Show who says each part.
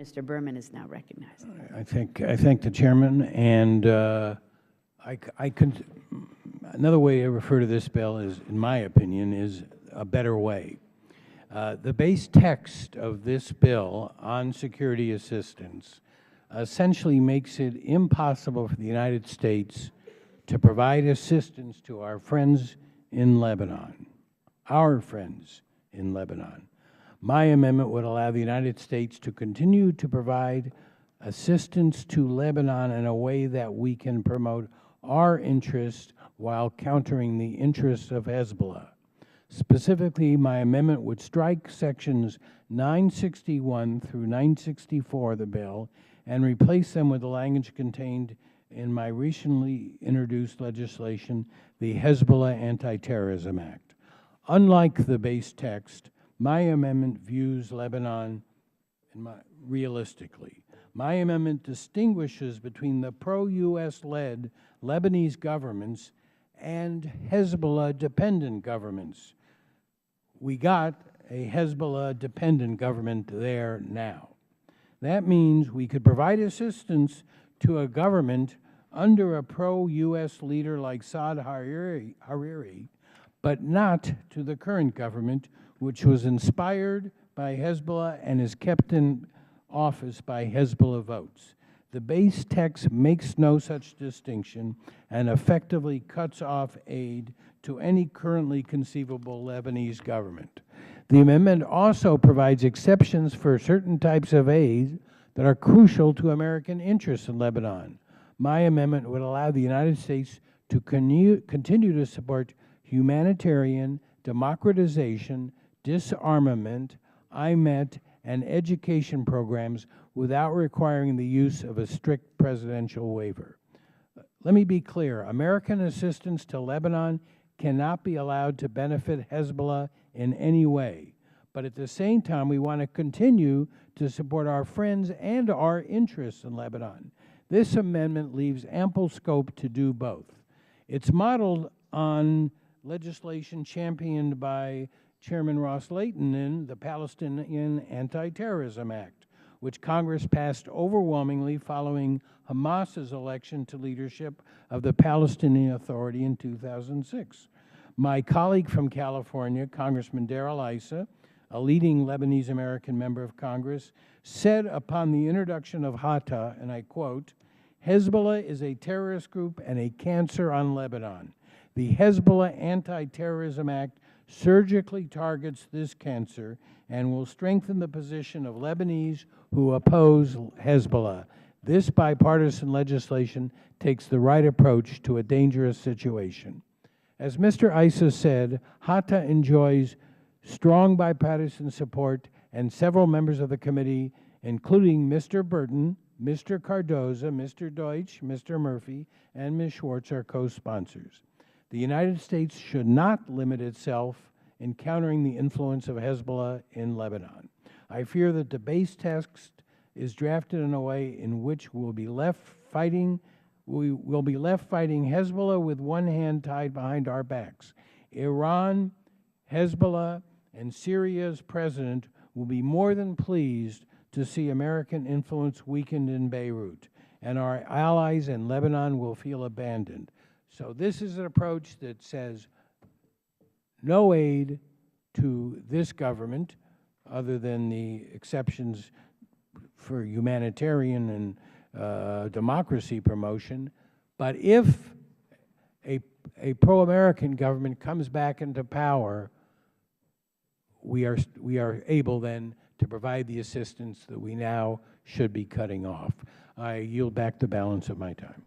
Speaker 1: Mr. Berman is now recognized.
Speaker 2: I thank the chairman, and another way to refer to this bill is, in my opinion, is a better way. The base text of this bill on security assistance essentially makes it impossible for the United States to provide assistance to our friends in Lebanon, My amendment would allow the United States to continue to provide assistance to Lebanon in a way that we can promote our interests while countering the interests of Hezbollah. Specifically, my amendment would strike sections 961 through 964 of the bill and replace them with the language contained in my recently introduced legislation, the Hezbollah Anti-Terrorism Act. Unlike the base text, my amendment views Lebanon realistically. My amendment distinguishes between the pro-U.S.-led Lebanese governments and Hezbollah-dependent governments. We got a Hezbollah-dependent government there now. That means we could provide assistance to a government under a pro-U.S. leader like Saad Hariri, but not to the current government, which was inspired by Hezbollah and is kept in office by Hezbollah votes. The base text makes no such distinction and effectively cuts off aid to any currently conceivable Lebanese government. The amendment also provides exceptions for certain types of aid that are crucial to American interests in Lebanon. My amendment would allow the United States to continue to support humanitarian, democratization, disarmament, IMET, and education programs without requiring the use of a strict presidential waiver. Let me be clear. American assistance to Lebanon cannot be allowed to benefit Hezbollah in any way. But at the same time, we want to continue to support our friends and our interests in Lebanon. This amendment leaves ample scope to do both. It's modeled on legislation championed by Chairman Ross Layton in the Palestinian Anti-Terrorism Act, which Congress passed overwhelmingly following Hamas's election to leadership of the Palestinian Authority in 2006. My colleague from California, Congressman Darrell Issa, a leading Lebanese-American member of Congress, said upon the introduction of Hatta, and I quote, "Hezbollah is a terrorist group and a cancer on Lebanon. The Hezbollah Anti-Terrorism Act surgically targets this cancer and will strengthen the position of Lebanese who oppose Hezbollah. This bipartisan legislation takes the right approach to a dangerous situation." As Mr. Issa said, Hatta enjoys strong bipartisan support, and several members of the committee, including Mr. Burton, Mr. Cardoza, Mr. Deutsch, Mr. Murphy, and Ms. Schwartz are co-sponsors. The United States should not limit itself in countering the influence of Hezbollah in Lebanon. I fear that the base text is drafted in a way in which we will be left fighting Hezbollah with one hand tied behind our backs. Iran, Hezbollah, and Syria's president will be more than pleased to see American influence weakened in Beirut, and our allies in Lebanon will feel abandoned. So this is an approach that says no aid to this government, other than the exceptions for humanitarian and democracy promotion. But if a pro-American government comes back into power, we are able then to provide the assistance that we now should be cutting off. I yield back the balance of my time.